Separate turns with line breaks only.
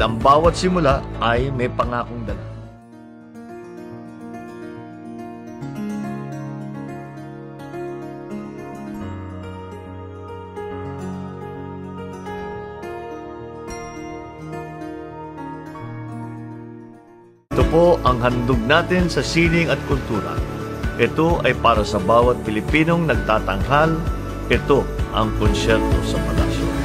dahil ang bawat simula ay may pangakong dala. Ito po ang handog natin sa sining at kultura. Ito ay para sa bawat Pilipinong nagtatanghal. Ito ang konsyerto sa palasyo.